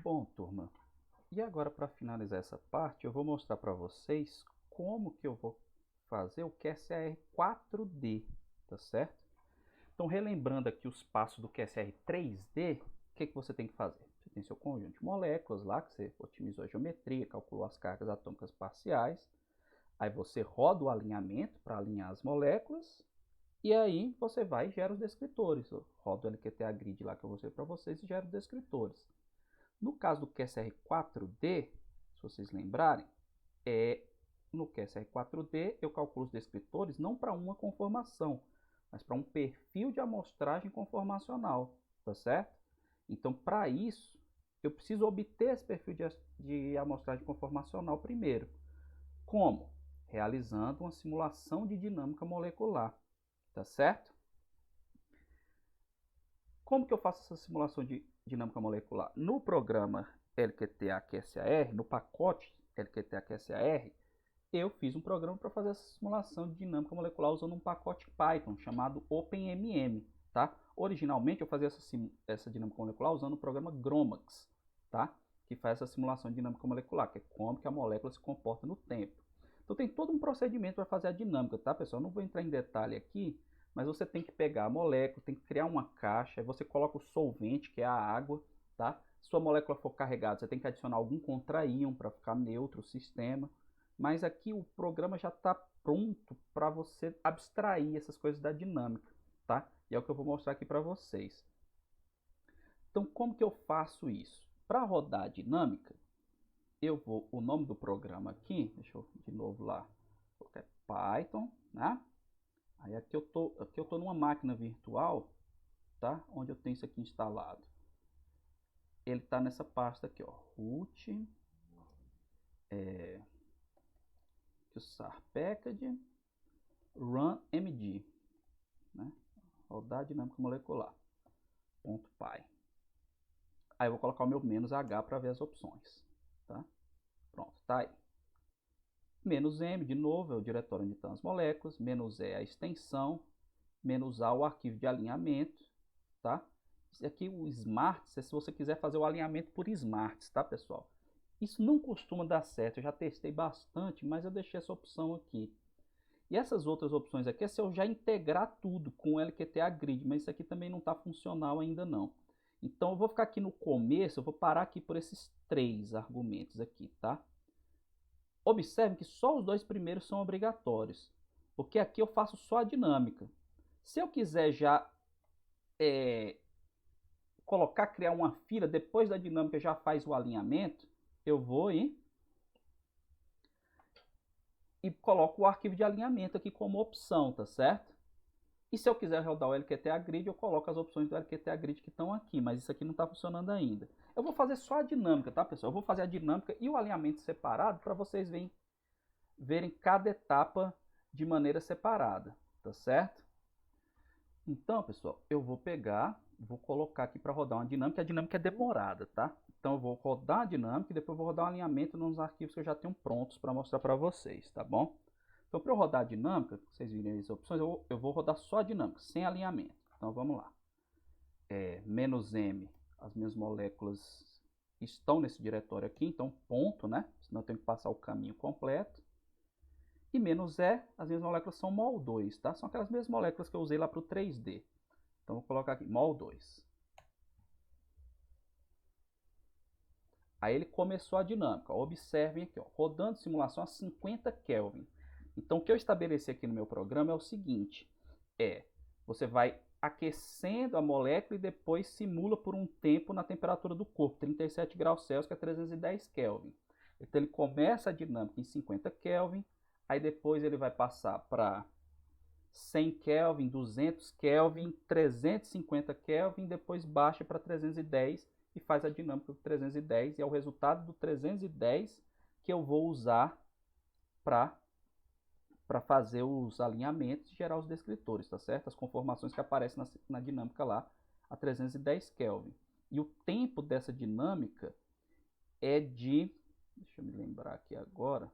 Bom, turma, e agora para finalizar essa parte, eu vou mostrar para vocês como que eu vou fazer o QSR 4D, tá certo? Então, relembrando aqui os passos do QSR 3D, o que você tem que fazer? Você tem seu conjunto de moléculas lá, que você otimizou a geometria, calculou as cargas atômicas parciais, aí você roda o alinhamento para alinhar as moléculas, e aí você vai e gera os descritores. Eu rodo o LQTA Grid lá que eu mostrei para vocês e gera os descritores. No caso do QSR 4D, se vocês lembrarem, no QSR 4D eu calculo os descritores não para uma conformação, mas para um perfil de amostragem conformacional, tá certo? Então, para isso, eu preciso obter esse perfil de amostragem conformacional primeiro. Como? Realizando uma simulação de dinâmica molecular, tá certo? Como que eu faço essa simulação de dinâmica molecular? No programa LQTA-QSAR, no pacote LQTA-QSAR, eu fiz um programa para fazer essa simulação de dinâmica molecular usando um pacote Python chamado OpenMM, tá? Originalmente eu fazia essa dinâmica molecular usando o programa GROMACS, tá? Que faz essa simulação de dinâmica molecular, que é como que a molécula se comporta no tempo. Então tem todo um procedimento para fazer a dinâmica, tá, pessoal? Eu não vou entrar em detalhe aqui, mas você tem que pegar a molécula, tem que criar uma caixa, aí você coloca o solvente, que é a água, tá? Se sua molécula for carregada, você tem que adicionar algum contraíon para ficar neutro o sistema. Mas aqui o programa já está pronto para você abstrair essas coisas da dinâmica, tá? E é o que eu vou mostrar aqui para vocês. Então, como que eu faço isso? Para rodar a dinâmica, o nome do programa aqui, deixa eu de novo lá, colocar Python, né? Aí aqui eu tô numa máquina virtual, tá? Onde eu tenho isso aqui instalado. Ele está nessa pasta aqui, ó, root, package, runmd, né? Rodar dinâmica molecular. .py. Aí eu vou colocar o meu "-h" para ver as opções, tá? Pronto, tá aí. "-m", de novo, é o diretório onde estão as moléculas, "-e" é a extensão, "-a" o arquivo de alinhamento, tá? Isso aqui, o Smarts, é se você quiser fazer o alinhamento por Smarts, tá, pessoal? Isso não costuma dar certo, eu já testei bastante, mas eu deixei essa opção aqui. E essas outras opções aqui é se eu já integrar tudo com o LQTA Grid, mas isso aqui também não está funcional ainda não. Então eu vou ficar aqui no começo, eu vou parar aqui por esses 3 argumentos aqui, tá? Observe que só os 2 primeiros são obrigatórios, porque aqui eu faço só a dinâmica. Se eu quiser já criar uma fila, depois da dinâmica já faz o alinhamento, eu vou e coloco o arquivo de alinhamento aqui como opção, tá certo? E se eu quiser rodar o LQTA Grid, eu coloco as opções do LQTA Grid que estão aqui, mas isso aqui não está funcionando ainda. Eu vou fazer só a dinâmica, tá, pessoal? Eu vou fazer a dinâmica e o alinhamento separado para vocês verem cada etapa de maneira separada, tá certo? Então, pessoal, eu vou colocar aqui para rodar uma dinâmica. A dinâmica é demorada, tá? Então, eu vou rodar a dinâmica e depois vou rodar um alinhamento nos arquivos que eu já tenho prontos para mostrar para vocês, tá bom? Então, para eu rodar a dinâmica, vocês virem as opções, eu vou rodar só a dinâmica, sem alinhamento. Então, vamos lá. "-m", as minhas moléculas estão nesse diretório aqui, então ponto, né? Senão eu tenho que passar o caminho completo. E "-e", as minhas moléculas são mol2, tá? São aquelas mesmas moléculas que eu usei lá para o 3D. Então, vou colocar aqui, mol2. Aí ele começou a dinâmica. Observem aqui, ó, rodando simulação a 50 Kelvin. Então, o que eu estabeleci aqui no meu programa é o seguinte, você vai aquecendo a molécula e depois simula por um tempo na temperatura do corpo, 37 graus Celsius, que é 310 Kelvin. Então, ele começa a dinâmica em 50 Kelvin, aí depois ele vai passar para 100 Kelvin, 200 Kelvin, 350 Kelvin, depois baixa para 310 e faz a dinâmica do 310, e é o resultado do 310 que eu vou usar para fazer os alinhamentos e gerar os descritores, tá certo? As conformações que aparecem na dinâmica lá a 310 Kelvin. E o tempo dessa dinâmica é de, deixa eu me lembrar aqui agora,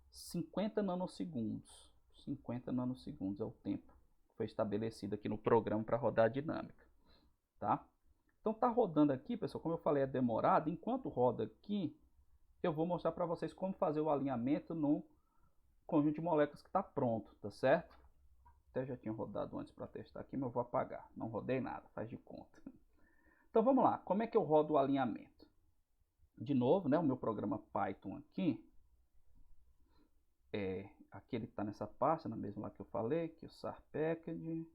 50 nanosegundos. 50 nanosegundos é o tempo que foi estabelecido aqui no programa para rodar a dinâmica, tá? Então tá rodando aqui, pessoal, como eu falei, é demorado. Enquanto roda aqui, eu vou mostrar para vocês como fazer o alinhamento no conjunto de moléculas que está pronto, tá certo? Até já tinha rodado antes para testar aqui, mas eu vou apagar. Não rodei nada, faz de conta. Então vamos lá, como é que eu rodo o alinhamento? De novo, né, o meu programa Python aqui, aqui ele está nessa pasta, na mesma lá que eu falei, que o SAR Package.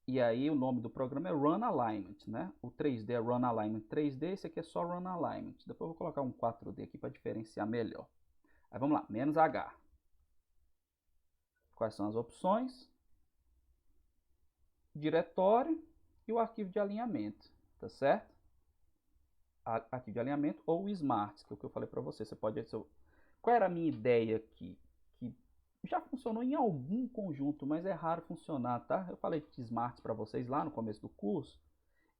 E aí o nome do programa é Run Alignment, né? O 3D é Run Alignment 3D, esse aqui é só Run Alignment. Depois eu vou colocar um 4D aqui para diferenciar melhor. Aí vamos lá, menos H. Quais são as opções? Diretório e o arquivo de alinhamento, tá certo? Arquivo de alinhamento ou o Smart, que é o que eu falei para você. Você pode... Qual era a minha ideia aqui? Que já funcionou em algum conjunto, mas é raro funcionar, tá? Eu falei de Smart para vocês lá no começo do curso.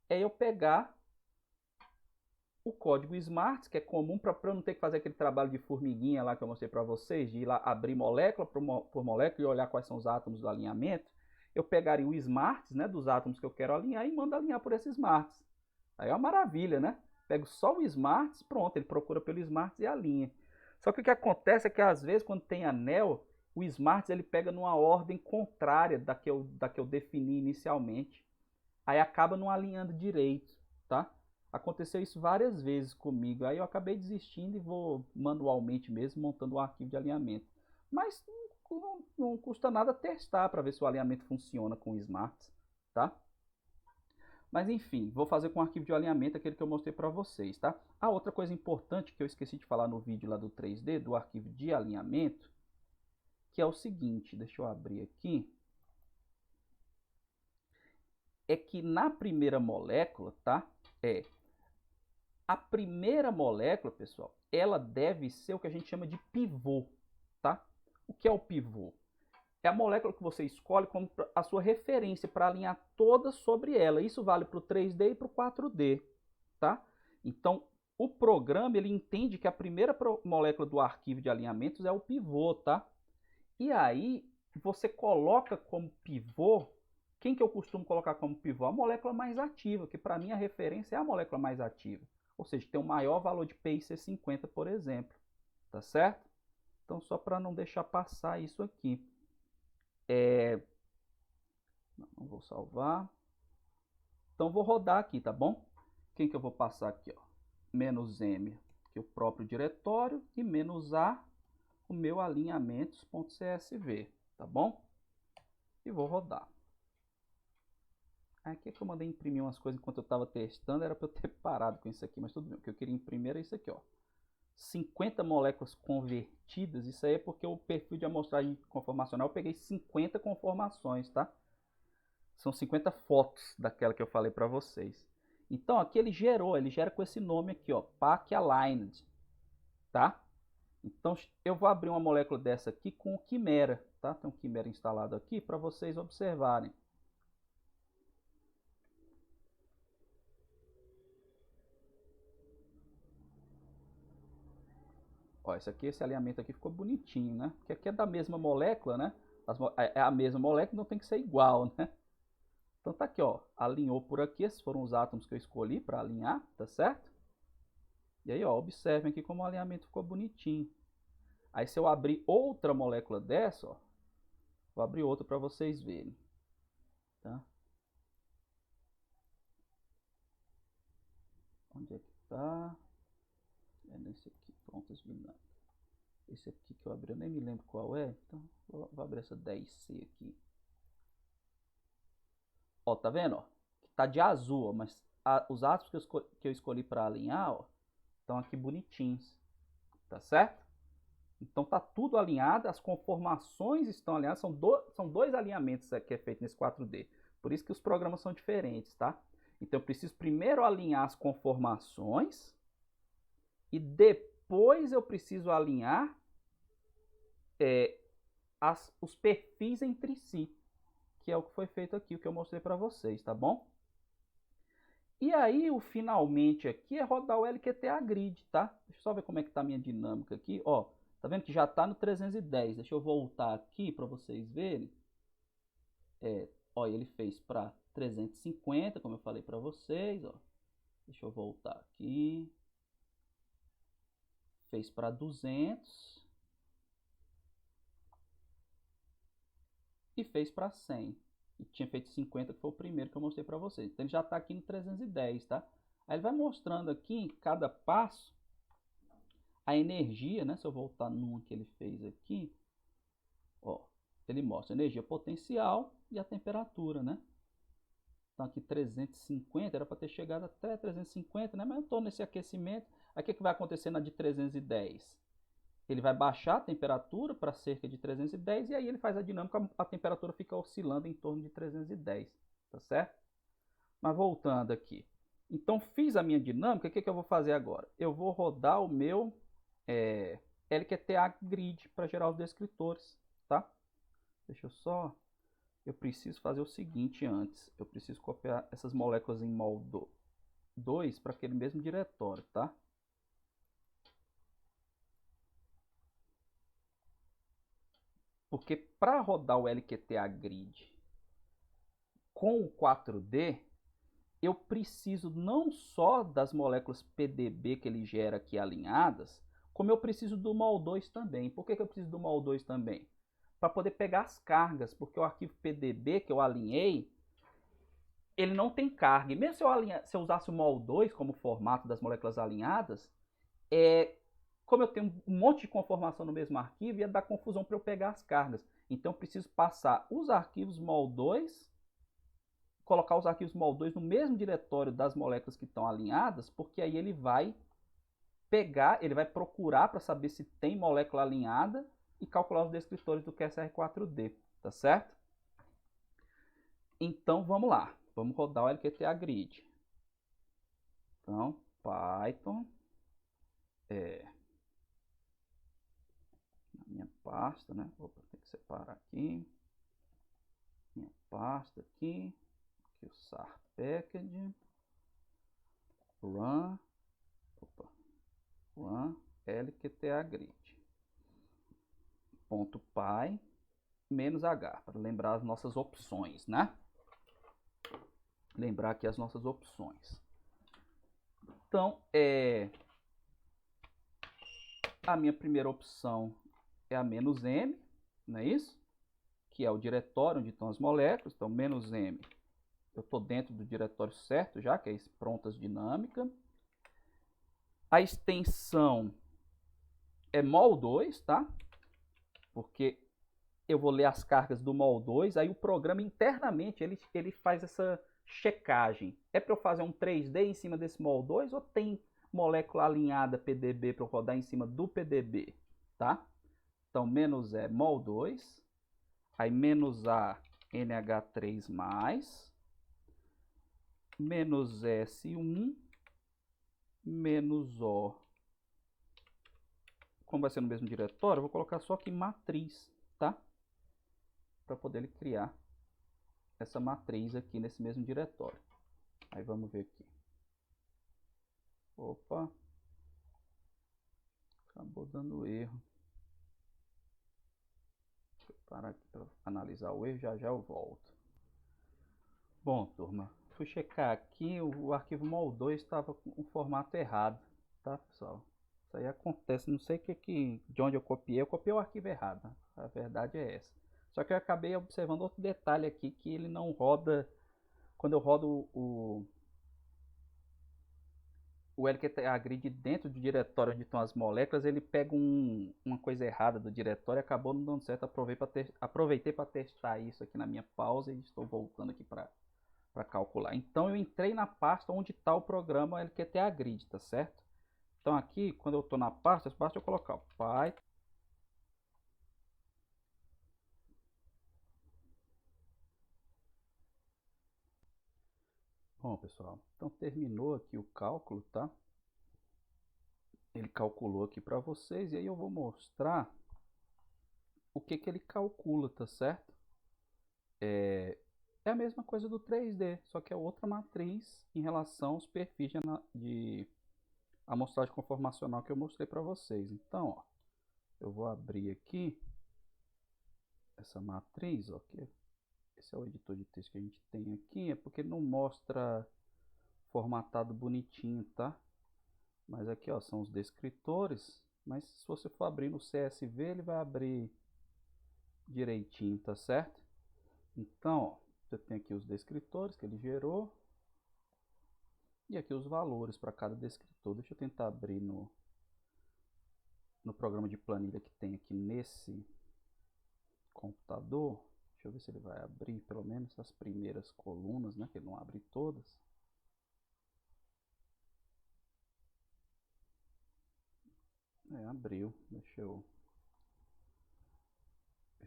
É eu pegar o código Smart, que é comum para eu não ter que fazer aquele trabalho de formiguinha lá que eu mostrei para vocês, de ir lá abrir molécula por molécula e olhar quais são os átomos do alinhamento. Eu pegaria o Smart, né, dos átomos que eu quero alinhar e mando alinhar por esses Smarts. Aí é uma maravilha, né? Pego só o Smart, pronto, ele procura pelo Smart e alinha. Só que o que acontece é que às vezes quando tem anel, o Smart ele pega numa ordem contrária da que eu defini inicialmente. Aí acaba não alinhando direito, tá? Aconteceu isso várias vezes comigo. Aí eu acabei desistindo e vou manualmente mesmo montando um arquivo de alinhamento. Mas não custa nada testar para ver se o alinhamento funciona com o Smart, tá? Mas enfim, vou fazer com o arquivo de alinhamento aquele que eu mostrei para vocês, tá? A outra coisa importante que eu esqueci de falar no vídeo lá do 3D, do arquivo de alinhamento, que é o seguinte, deixa eu abrir aqui, é que na primeira molécula, tá? A primeira molécula, pessoal, ela deve ser o que a gente chama de pivô, tá? O que é o pivô? É a molécula que você escolhe como a sua referência para alinhar todas sobre ela. Isso vale para o 3D e para o 4D, tá? Então, o programa ele entende que a primeira molécula do arquivo de alinhamentos é o pivô, tá? E aí, você coloca como pivô, quem que eu costumo colocar como pivô? A molécula mais ativa, que para mim a referência é a molécula mais ativa. Ou seja, tem um maior valor de PIC50, por exemplo, tá certo? Então, só para não deixar passar isso aqui. Não vou salvar. Então vou rodar aqui, tá bom? Quem que eu vou passar aqui, ó? Menos M, que é o próprio diretório, e menos A, o meu alinhamentos.csv, tá bom? E vou rodar. Aqui é que eu mandei imprimir umas coisas enquanto eu estava testando, era para eu ter parado com isso aqui, mas tudo bem. O que eu queria imprimir era isso aqui, ó. 50 moléculas convertidas, isso aí é porque o perfil de amostragem conformacional eu peguei 50 conformações, tá? São 50 fotos daquela que eu falei para vocês. Então aqui ele gera com esse nome aqui, ó, PAC Aligned, tá? Então eu vou abrir uma molécula dessa aqui com o Quimera, tá? Tem um Quimera instalado aqui para vocês observarem. Ó, esse alinhamento aqui ficou bonitinho, né? Porque aqui é da mesma molécula, né? É a mesma molécula, não tem que ser igual, né? Então tá aqui, ó, alinhou por aqui, esses foram os átomos que eu escolhi para alinhar, tá certo? E aí, ó, observem aqui como o alinhamento ficou bonitinho. Aí se eu abrir outra molécula dessa, ó, vou abrir outra para vocês verem, tá? Onde é que tá? É nesse aqui, prontas dinâmicas. Esse aqui que eu abri, eu nem me lembro qual é, então vou abrir essa 10C aqui. Ó, tá vendo, ó? Tá de azul, ó, mas os átomos que eu escolhi para alinhar, ó, estão aqui bonitinhos, tá certo? Então tá tudo alinhado, as conformações estão alinhadas, são dois alinhamentos que é feito nesse 4D. Por isso que os programas são diferentes, tá? Então eu preciso primeiro alinhar as conformações e depois eu preciso alinhar os perfis entre si, que é o que foi feito aqui, o que eu mostrei para vocês, tá bom? E aí, o finalmente aqui é rodar o LQTA Grid, tá? Deixa eu só ver como é que tá a minha dinâmica aqui, ó. Tá vendo que já tá no 310. Deixa eu voltar aqui para vocês verem. Ó, ele fez para 350, como eu falei para vocês, ó. Deixa eu voltar aqui. Fez para 200 e fez para 100. E tinha feito 50, que foi o primeiro que eu mostrei para vocês. Então ele já está aqui no 310, tá? Aí ele vai mostrando aqui em cada passo a energia, né? Se eu voltar numa que ele fez aqui, ó, ele mostra a energia potencial e a temperatura, né? Então aqui 350, era para ter chegado até 350, né? Mas eu estou nesse aquecimento. Aí o que vai acontecer na de 310? Ele vai baixar a temperatura para cerca de 310 e aí ele faz a dinâmica, a temperatura fica oscilando em torno de 310, tá certo? Mas voltando aqui. Então fiz a minha dinâmica, o que eu vou fazer agora? Eu vou rodar o meu LQTA Grid para gerar os descritores, tá? Deixa eu só... Eu preciso fazer o seguinte antes. Eu preciso copiar essas moléculas em mol 2 para aquele mesmo diretório, tá? Porque para rodar o LQTA Grid com o 4D, eu preciso não só das moléculas PDB que ele gera aqui alinhadas, como eu preciso do mol 2 também. Por que eu preciso do mol 2 também? Para poder pegar as cargas, porque o arquivo PDB que eu alinhei, ele não tem carga. E mesmo se eu usasse o mol 2 como formato das moléculas alinhadas, como eu tenho um monte de conformação no mesmo arquivo, ia dar confusão para eu pegar as cargas. Então eu preciso passar os arquivos mol 2, colocar os arquivos mol 2 no mesmo diretório das moléculas que estão alinhadas, porque aí ele vai pegar, ele vai procurar para saber se tem molécula alinhada e calcular os descritores do QSR4D, tá certo? Então vamos lá, vamos rodar o LQTA Grid. Então, Python, na minha pasta, né? Opa, tem que separar aqui. Minha pasta aqui, o SAR package, run LQTA Grid. .py -h, para lembrar as nossas opções, né? Lembrar aqui as nossas opções. Então, a minha primeira opção é a "-m", não é isso? Que é o diretório onde estão as moléculas. Então, "-m", eu estou dentro do diretório certo já, que é esse prontas dinâmica. A extensão é mol 2, tá? Porque eu vou ler as cargas do mol 2, aí o programa internamente ele faz essa checagem. É para eu fazer um 3D em cima desse mol 2 ou tem molécula alinhada PDB para eu rodar em cima do PDB, tá? Então, "-e" mol 2, aí "-a" NH3+, "-S1", "-O". Como vai ser no mesmo diretório, eu vou colocar só aqui matriz, tá? Para poder ele criar essa matriz aqui nesse mesmo diretório. Aí vamos ver aqui. Opa, acabou dando erro. Deixa eu parar aqui para analisar o erro, já já eu volto. Bom, turma, fui checar aqui, o arquivo mol 2 estava com o formato errado, tá, pessoal? Isso aí acontece, não sei de onde eu copiei o arquivo errado, né? A verdade é essa. Só que eu acabei observando outro detalhe aqui, que ele não roda, quando eu rodo o LQTA Grid dentro do diretório onde estão as moléculas, ele pega uma coisa errada do diretório e acabou não dando certo. Aproveitei para testar isso aqui na minha pausa e estou voltando aqui para calcular. Então eu entrei na pasta onde está o programa LQTA Grid, tá certo? Então aqui, quando eu estou na pasta, basta eu colocar o Python. Bom, pessoal, então terminou aqui o cálculo, tá? Ele calculou aqui para vocês e aí eu vou mostrar o que ele calcula, tá certo? É a mesma coisa do 3D, só que é outra matriz em relação aos perfis de amostragem conformacional que eu mostrei para vocês. Então, ó, eu vou abrir aqui essa matriz, ó, que esse é o editor de texto que a gente tem aqui, é porque não mostra formatado bonitinho, tá? Mas aqui, ó, são os descritores, mas se você for abrir no CSV, ele vai abrir direitinho, tá certo? Então, ó, você tem aqui os descritores que ele gerou, e aqui os valores para cada descritor. Deixa eu tentar abrir no programa de planilha que tem aqui nesse computador. Deixa eu ver se ele vai abrir pelo menos as primeiras colunas, né? Que ele não abre todas. Abriu. Deixa eu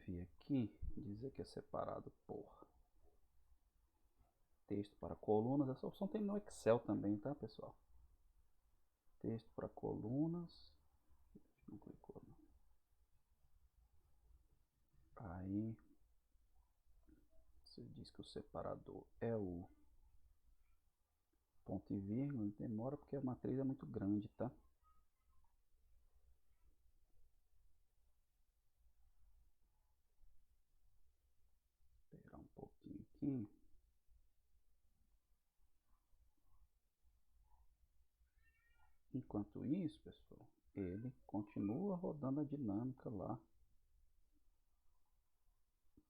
vir aqui, dizer que é separado por texto para colunas. Essa opção tem no Excel também, tá, pessoal? Texto para colunas. Não clicou, não. Aí você diz que o separador é o ponto e vírgula. Demora porque a matriz é muito grande, tá? Esperar um pouquinho aqui. Enquanto isso, pessoal, ele continua rodando a dinâmica lá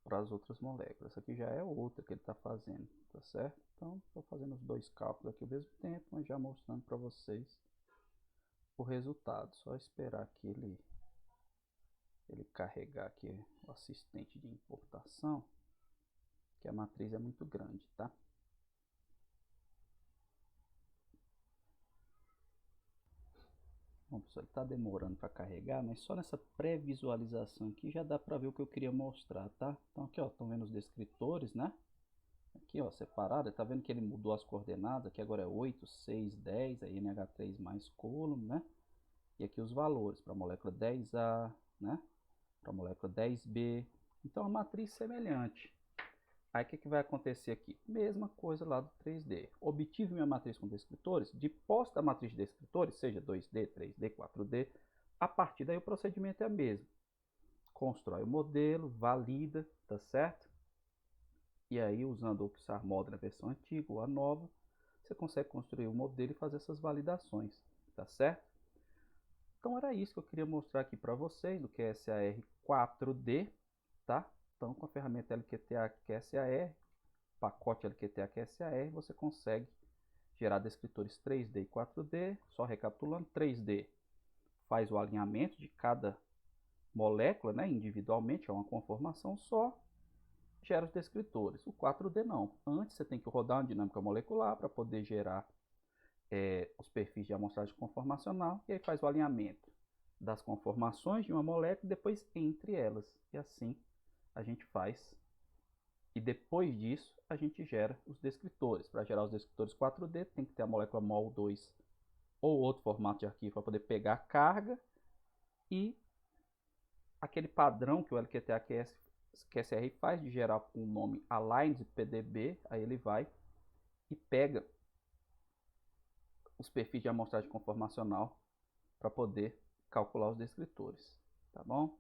para as outras moléculas. Essa aqui já é outra que ele está fazendo, tá certo? Então, estou fazendo os dois cálculos aqui ao mesmo tempo, mas já mostrando para vocês o resultado. Só esperar que ele carregar aqui o assistente de importação, que a matriz é muito grande, tá? Bom, pessoal, ele está demorando para carregar, mas só nessa pré-visualização aqui já dá para ver o que eu queria mostrar, tá? Então aqui, ó, estão vendo os descritores, né? Aqui, ó, separado, tá vendo que ele mudou as coordenadas, aqui agora é 8, 6, 10, aí NH3 mais column, né? E aqui os valores para a molécula 10A, né? Para a molécula 10B. Então a matriz semelhante. Aí o que vai acontecer aqui? Mesma coisa lá do 3D. Obtive minha matriz com descritores, de posse da matriz de descritores, seja 2D, 3D, 4D, a partir daí o procedimento é o mesmo. Constrói o modelo, valida, tá certo? E aí, usando o Pixar Model, a versão antiga ou a nova, você consegue construir o modelo e fazer essas validações, tá certo? Então era isso que eu queria mostrar aqui para vocês do QSAR 4D, tá? Então com a ferramenta LQTA QSAR, pacote LQTA QSAR, você consegue gerar descritores 3D e 4D. Só recapitulando, 3D faz o alinhamento de cada molécula, né, individualmente, é uma conformação só, gera os descritores. O 4D não. Antes você tem que rodar uma dinâmica molecular para poder gerar os perfis de amostragem conformacional, e aí faz o alinhamento das conformações de uma molécula e depois entre elas. E assim a gente faz. E depois disso a gente gera os descritores. Para gerar os descritores 4D tem que ter a molécula MOL2 ou outro formato de arquivo para poder pegar a carga, e aquele padrão que o LQTA-QSR faz de gerar com o nome aligned PDB, aí ele vai e pega os perfis de amostragem conformacional para poder calcular os descritores, tá bom?